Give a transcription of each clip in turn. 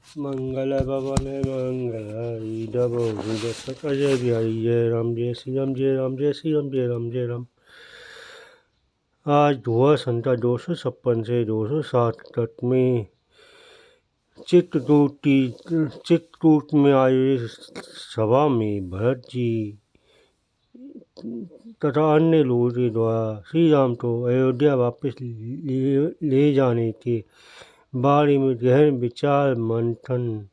मंगल भवन मंगल डबो जय बिहारी जय राम जय श्री राम जय राम जय श्री राम जय राम जय राम। आज धुआ संता 256 से 260 तक में चित्रकूट में आए सभा में भरत जी तथा अन्य लोगों के द्वारा श्री राम को अयोध्या वापस ले जाने के बारे में गहन विचार मंथन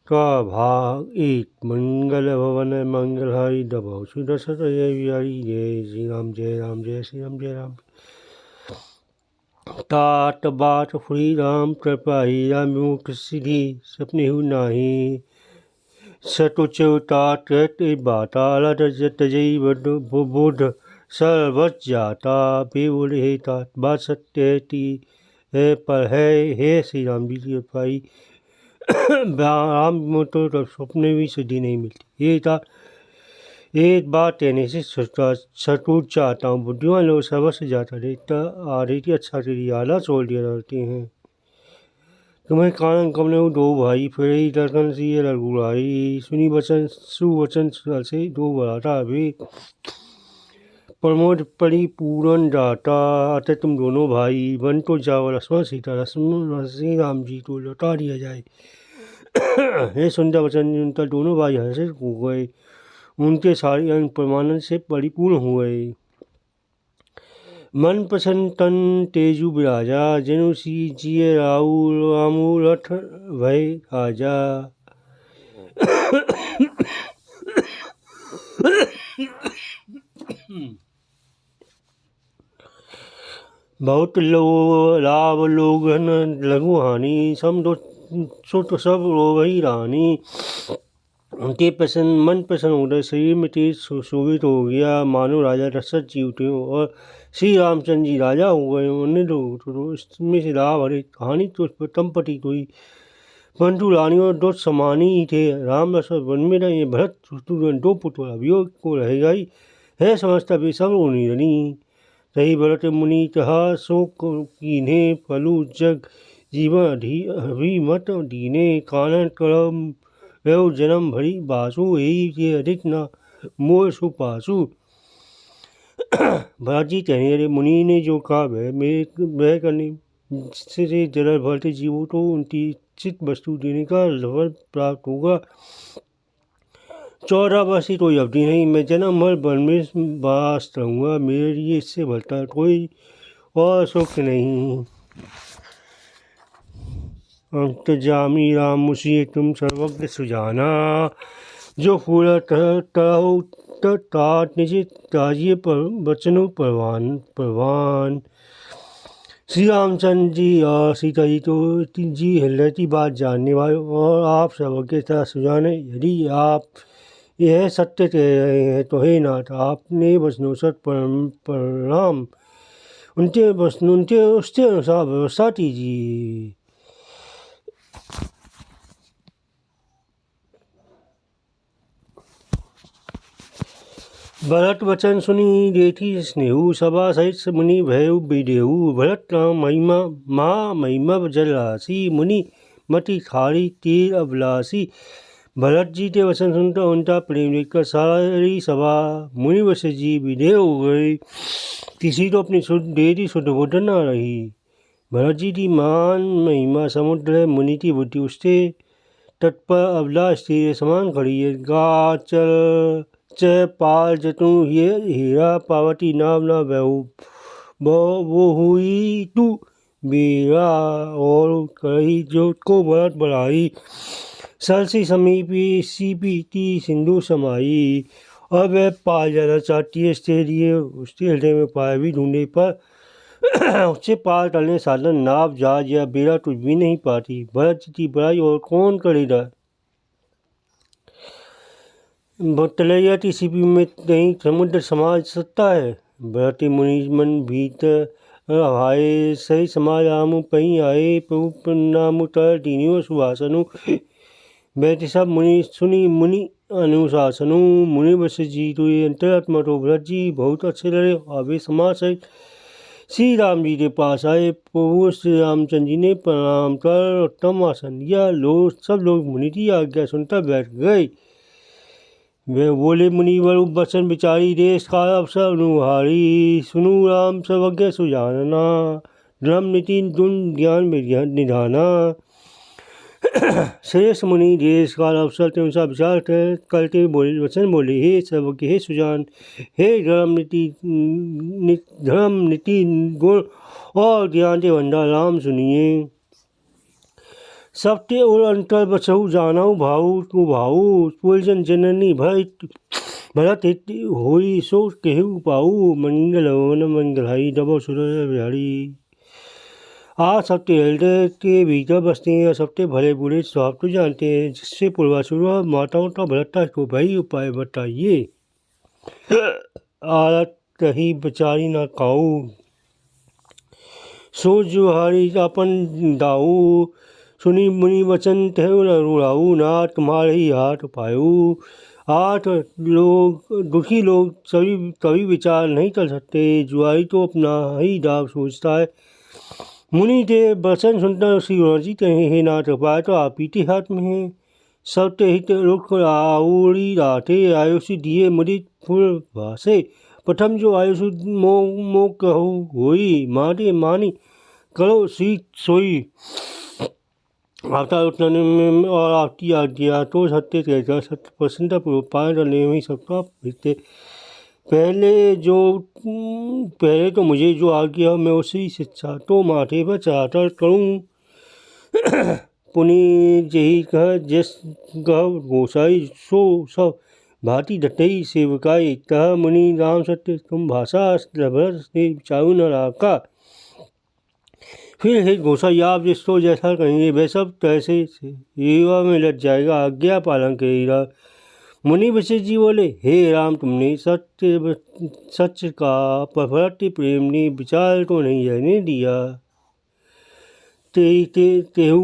का भाग 1। मंगल भवन मंगलहारी दबाओ सुदर्शन जय बिहारी जय श्री राम जय राम जय श्री राम जय राम। तात बात फ्री राम कृपा ही राम मुख सिद्धि सपने हु नाही सतुच तात बाता लत जय बुध सर्वत जाता बेबोले हे तात बात सत्य है पर है श्री राम जी की भाई राम तो सपने भी सिद्धि नहीं मिलती। ये था एक बात कहने से सतूट चाहता हूँ बुद्धिमान लोग सबक से जाता देखता आ रही थी अच्छा तेरी आला छोड़ दिया करते हैं तुम्हें कानन कमले दो भाई फिर दर्शन सी रघुराई सुनी वचन सुवचन से दो बराता अभी प्रमोद परिपूर्ण जाता आते तुम दोनों भाई वन तो जाओ लक्ष्मण सीता लक्ष्मण श्री राम जी को लौटा दिया जाए। हे सुंदर वचन उनका दोनों भाई हर्षित हो गए उनके सारे अंग परमानंद से परिपूर्ण हुए मन प्रसन्न तन तेजु विराजा जनु सी जिये रामू रथ भय आजा। बहुत लाभ लोग लघु हानि सम सुत सब रोवही रानी उनके मन प्रसन्न हो गए शरीर में तेज सुशोभित हो गया मानो राजा दशरथ जी उठे और श्री रामचंद्र जी राजा हो गए। उन्हें तो इसमें से लाभ हरे कहानी तो प्रथम पति हुई परंतु रानी और दो समानी ही थे राम लक्ष्मण वन में रहे भरत दो पुत्र अभियोग को रहेगा ही है समझता भी सब निरनी सही भरत मुनि कहा शोक कीन्हे फलु जग जीवन अभिमत दीने कानन करम एवं जन्म भरी बासु यही के अधिक न मोह सुपासु। भरत जी कहने लगे मुनि ने जो कहा वह करने से जल भरते जीवों को उनकी चित वस्तु देने का लवल प्राप्त होगा। 14 वर्ष की कोई अवधि नहीं मैं जन्म भर वन में वास रहूँगा मेरे लिए इससे बढ़ता कोई और सुख नहीं। अंतर्जामी राम मुझे तुम सर्वज्ञ सुजाना जो फूल तात निजे ताजिए पर वचनों परवान। श्री रामचंद्र जी और सीता जी तो जी हृदय की बात जानने वाले और आप सर्वज्ञता सुजाने यदि आप यह सत्य कह रहे हैं तो हे नाथ आपने वचनों सत परिणाम उनके उसके अनुसार व्यवस्था कीजिए। भरत वचन सुनी देठी स्नेहु सभा सहित मुनि भयउ विदेहु भरत राम महिमा महा महिमा जल राशि मुनि मति खारी तीर अभिलाषी। भरत जी के वचन सुनकर उनका प्रेम देखकर सारी सभा मुनि वश जी विदेह हो गई किसी को अपनी देरी शुद्ध बुद्ध न रही। भरत जी की मान महिमा समुद्र मुनि की बुद्धि उससे तत्पर अभिलाष तीर समान खड़ी है। गाचल च पाल जतु ये हीरा पार्वती नाम न वो हुई तू बेरा और कही जो को भरत बढ़ाई सरसी समीपी सीपी सिंधु समाई। और वह पाल जाना चाहती है इसके लिए उसके हृदय में पाया भी ढूंढने पर उससे पाल टलने साधन नाव जहाज या बेड़ा कुछ भी नहीं पाती। भरत की बड़ाई और कौन करेगा तलैया की सीपी में कहीं समुद्र समाज सकता है। भरत मुनि मन भीतर आए सही समाज आमु पही आए प्रभु नामु तर दीनियो सुभाषनु बैठे सब मुनि सुनी मुनि अनुशासनु मुनि वश जी तो ये अंतरात्मा तो भरत जी बहुत अच्छे लगे और वे समाज सहित श्री राम जी के पास आए। प्रभु श्री रामचंद्र जी ने प्रणाम कर उत्तम आसन दिया। सब लोग मुनि की आज्ञा सुनकर बैठ गए। वे बोले, मुनिवर वचन विचारी देश का अवसर अनुहारी, सुनु राम सर्वज्ञ सुजानना, धर्म नीति गुण ज्ञान निधाना। श्रेष्ठ मुनि देश काल अवसर के अनुसार विचार करते बोले वचन बोले, हे सर्वज्ञ, हे सुजान, हे धर्म नीति गुण और ज्ञान के भंडार राम सुनिए। सबते और अंतर बचहु जानहु भाऊ तू भाऊ, पुलजन जननी भरत हित होई सो केहु पाऊ, मंगल वन मंगलाई दबो सुर बिहारी। आज सबके हृदय के भीतर बसते हैं, सबके भले बुरे स्वभाव तो जानते हैं, जिससे पूर्वासुर माताओं का भरता को भाई उपाय बताइए। आरत रही बचारी ना काऊ, सो जुहारी अपन दाऊ, सुनी मुनि वचन तहु रुड़ाऊ, ना तुम्हारे ही हाथ पायू। आठ लोग दुखी लोग कभी विचार नहीं कर सकते, जुआरी तो अपना ही दाव सोचता है। मुनि के वचन सुनकर श्री जी कहे, हे नाथ उपाय तो आप ही के हाथ में है। सबते हित रुख आउरी राठे, आयुषि दिए मुदित फूल भासे। प्रथम जो आयुषि मो कहू होई, माने मानी करो सोई। अवतार उतरने में और आपकी आज्ञा तो सत्य कहकर सत्य प्रसन्न पालन करने में सबका हित। पहले तो मुझे जो आज्ञा हो मैं उसी शिक्षा तो माथे पर चढ़ाकर करूँ। पुनि जही कह जिस गह गोसाई, सो सब भांति दत्तई सेवकाई। कह मुनि राम सत्य तुम भाषा, भरत से विचारू न राका। फिर हे गोसाई, आप जिसको जैसा कहेंगे वह सब तैसे युवा में लग जाएगा, आज्ञा पालन करेगा। मुनि वशिष्ठ जी बोले, हे राम, तुमने सत्य का भरत प्रेम ने विचार को नहीं रहने दिया। तेहु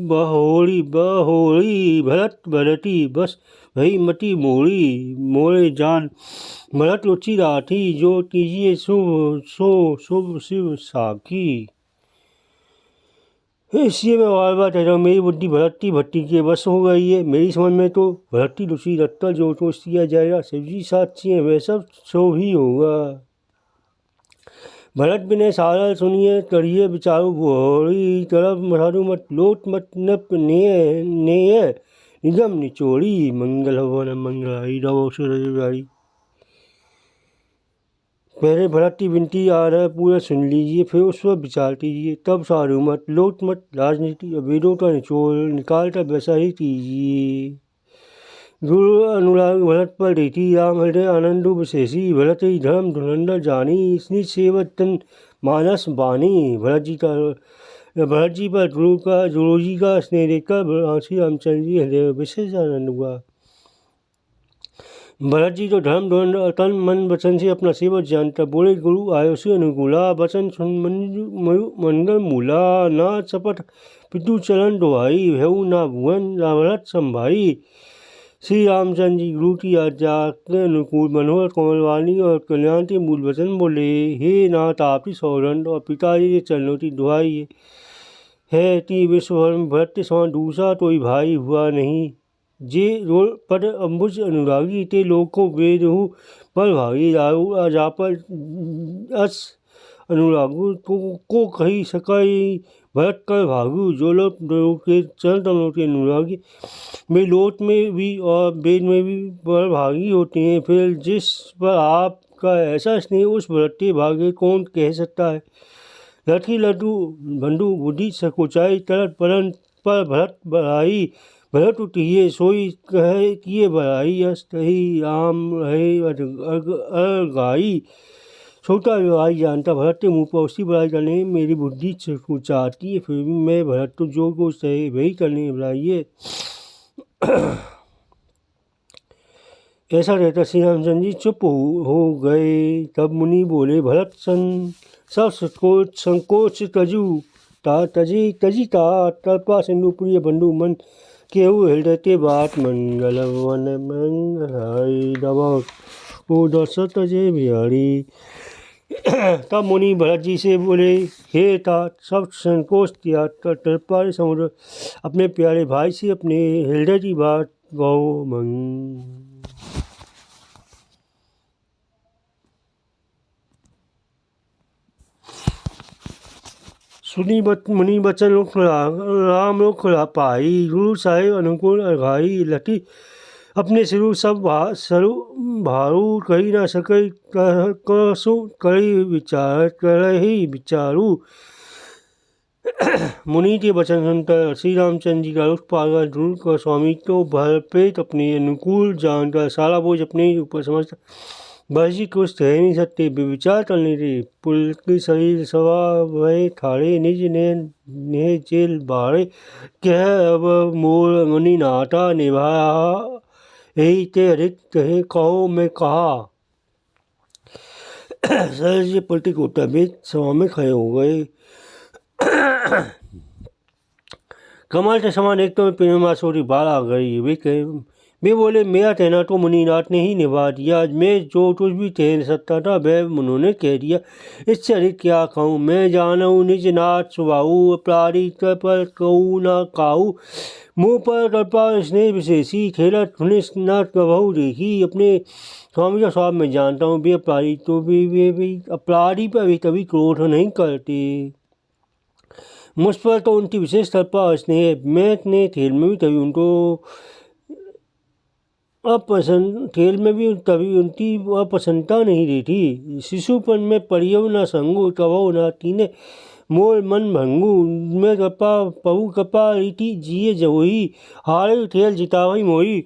बहोरी भरत भरती, बस भई मति मोरे जान। भरत रुचि राठी, जो कीजिए शुभ शिव साखी। इसलिए मैं बार बार कह रहा हूँ, मेरी बुद्धि भट्टी के बस हो गई है। मेरी समझ में तो भरती रुचि रत्ता जो किया जाएगा, शिव जी साक्षी हैं, वह सब सो ही होगा। भरत विनय सारल सुनिए, करिए विचारू भोरी, तरफ मठारू मत लोट मत नप नेय निगम निचोड़ी, मंगल हवन मंगलाई रवो सुरई। पहले भरत की विनती आ रहा है, पूरा सुन लीजिए, फिर उस पर विचार कीजिए। तब सारू मत लोट मत राजनीति और वेदों का निचोड़ निकाल कर वैसा ही कीजिए। गुरु अनुराग भरत पर देती, राम हृदय आनंद विशेषी। भरत ही धर्म धुरंधर जानी, स्नित सेवक तन मानस बानी। भरत जी पर गुरु जी का स्नेह देखकर श्री रामचंद्र जी हृदय विशेष आनंद हुआ। भरत जी तो धर्म धुरंधर तन मन वचन से अपना सेवक जानता, बोले गुरु आयुषि अनुकूला, वचन सुन मंगल मूला। ना चपट पितु चरण दुहाई, भयउ ना भुवन ना भरत संभाई। श्री रामचंद्र जी गुरु की आज्ञा के अनुकूल मनोहर कोमलवाणी और कल्याण के मूल वचन बोले, हे नाथ, आपकी सौगंध और पिताजी के चरणों की दुहाई है कि विश्वभर में भरत के समान दूसरा कोई भाई हुआ नहीं। जे रोल पद अम्बुज अनुरागी, ते लोग को वेद हूँ पर भागी। जापर अस अनुरागु को कही सकाई, भरत कर भागु। जो लोग के चरण कमलों के अनुरागी वे लोट में भी और वेद में भी पर भागी होते हैं। फिर जिस पर आपका ऐसा स्नेह, उस भरत के भाग्य कौन कह सकता है। लठी लड्डू बंधु बुद्धि सकुचाई, तरत पर भरत बढ़ाई। भरत उठिए सोई कहे किए बढ़ाई, अस्तही राम रहे गाई। छोटा व्यवहार जानता, भरत के मुँह पर उसकी बुराई करने में मेरी बुद्धि चाहती है, फिर भी मैं भरत तो जो कुछ सहे वही करने में बुराइए। ऐसा रहता श्री रामचंद्र जी चुप हो गए। तब मुनि बोले, भरत सब संकोच तजी तल्पा सिंधु प्रिय बंधु मन केहू हृदय के बात। मंगल वन मंगलाई दबा ओ दशरथ जे बिहारी। तब मुनि भरत जी से बोले, हे तात, सब संकोच त्याग कर तत्पर समुद्र अपने प्यारे भाई से अपने हृदय की बात गौ मंग। सुनी मुनि बचन राम लोग पाई, गुरु साहेब अनुकूल अघाई लटी अपने सरू भारू कही ना सके कसु करी विचार करही विचारू। मुनि के वचन सुनकर श्री रामचंद्र जी का रुख पाकर ध्रुव का स्वामी को भरपेट अपने अनुकूल जानकर सारा बोझ अपने ऊपर समझता भरत जी कुछ कह नहीं सकते, विचार करने थे। पुल शरीर सवा वह ठाड़े निज ने जेल बाड़े कह अब मोर मुनि नाटा निभाया यही ते अधिक कहे कहो मैं कहा। सर जी पलटी कोटा में सभा में खड़े हो गए। कमाल के समान एक तो प्रेमा सोरी बाल आ गई। वे बोले, मेरा कहना तो मुनिनाथ ने ही निभा दिया। मैं जो कुछ भी कह सकता था वह उन्होंने कह दिया, इससे अधिक क्या कहूँ। मैं जानू निज नाथ सुबाऊ अपराधी पर कहू ना काहू। मुँह पर कृपा स्नेह विशेषी खेलत खुनिस न कबहू देखी। अपने स्वामी का स्वाब में जानता हूँ, वे अपराधी तो वे अपराधी पर भी कभी क्रोध नहीं करते। मुझ पर तो उनकी विशेष कृपा स्नेह। मैं अपने खेल में भी कभी उनको खेल में भी कभी उनकी अपसन्नता नहीं देती। शिशुपन में परियव न संगु कबहु न तीने मोर मन भंगू। मैं कृपा पहु कृपा रीति जिए जवही हारे खेल जितावही मोही।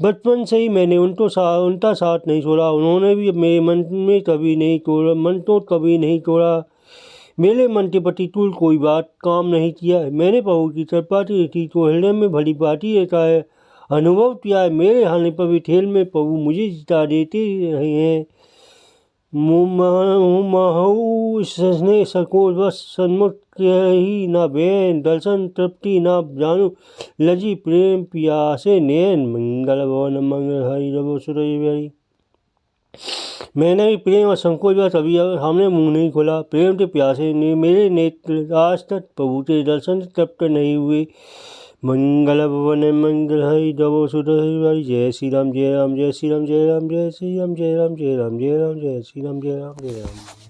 बचपन से ही मैंने उनका साथ नहीं छोड़ा। उन्होंने भी मेरे मन में कभी नहीं तोड़ा, मन तो कभी नहीं तोड़ा। मेरे मन के प्रति तुल कोई बात काम नहीं किया। मैंने प्रभु की कृपा की रीति को हृदय में भली बाती रहता है अनुभव किया है। मेरे हारने पर भी खेल में प्रभु मुझे जिता देते रहे हैं। महू सने सकोच बस सन्मुख ही न बैन दर्शन तृप्ति न जानू लजी प्रेम पियासे नैन। मंगल भवन मंगल हरि रवो सुरई। मैंने भी प्रेम और संकोच बस अभी हमने मुंह नहीं खोला। प्रेम के प्यासे ने मेरे नेत्र आज तक प्रभु के दर्शन तृप्त नहीं हुए। मंगल भवन मंगल हरि रवो सुरई। जय श्री राम जय राम जय श्री राम जय राम जय श्री राम जय राम जय राम जय राम जय श्री राम जय राम जय राम।